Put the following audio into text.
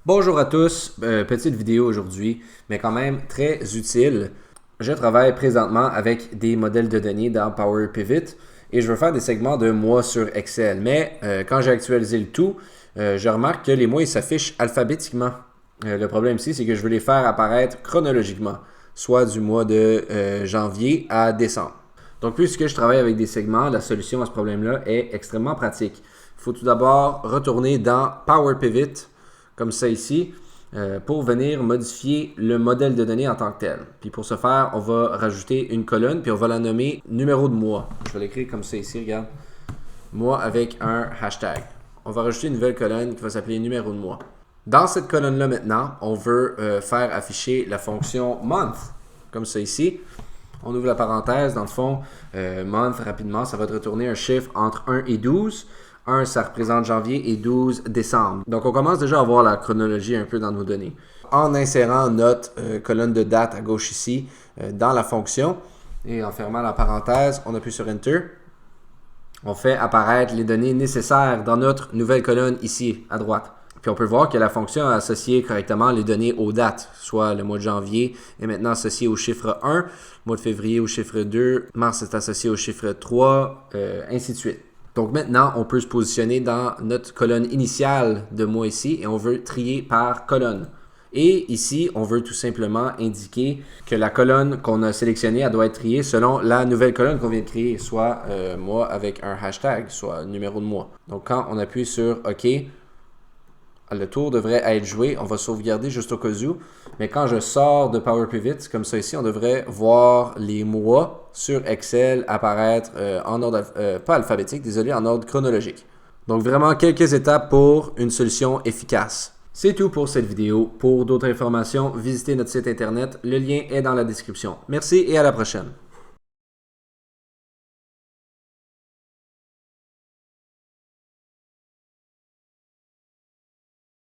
Bonjour à tous, petite vidéo aujourd'hui, mais quand même très utile. Je travaille présentement avec des modèles de données dans Power Pivot et je veux faire des segments de mois sur Excel. Mais quand j'ai actualisé le tout, je remarque que les mois s'affichent alphabétiquement. Le problème ici, c'est que je veux les faire apparaître chronologiquement, soit du mois de janvier à décembre. Donc, puisque je travaille avec des segments, la solution à ce problème-là est extrêmement pratique. Il faut tout d'abord retourner dans Power Pivot, comme ça ici, pour venir modifier le modèle de données en tant que tel. Puis pour ce faire, on va rajouter une colonne, puis on va la nommer numéro de mois. Je vais l'écrire comme ça ici, regarde. Mois avec un hashtag. On va rajouter une nouvelle colonne qui va s'appeler numéro de mois. Dans cette colonne-là maintenant, on veut faire afficher la fonction month, comme ça ici. On ouvre la parenthèse, dans le fond, month rapidement, ça va te retourner un chiffre entre 1 et 12. 1, ça représente janvier et 12, décembre. Donc, on commence déjà à voir la chronologie un peu dans nos données. En insérant notre colonne de date à gauche ici dans la fonction et en fermant la parenthèse, on appuie sur Enter. On fait apparaître les données nécessaires dans notre nouvelle colonne ici à droite. Puis on peut voir que la fonction a associé correctement les données aux dates, soit le mois de janvier est maintenant associé au chiffre 1, le mois de février au chiffre 2, mars est associé au chiffre 3, ainsi de suite. Donc maintenant, on peut se positionner dans notre colonne initiale de mois ici et on veut trier par colonne. Et ici, on veut tout simplement indiquer que la colonne qu'on a sélectionnée, elle doit être triée selon la nouvelle colonne qu'on vient de créer, soit mois avec un hashtag, soit numéro de mois. Donc quand on appuie sur OK, le tour devrait être joué. On va sauvegarder juste au cas où. Mais quand je sors de Power Pivot, comme ça ici, on devrait voir les mois sur Excel apparaître en ordre, pas alphabétique, désolé, en ordre chronologique. Donc vraiment quelques étapes pour une solution efficace. C'est tout pour cette vidéo. Pour d'autres informations, visitez notre site internet. Le lien est dans la description. Merci et à la prochaine.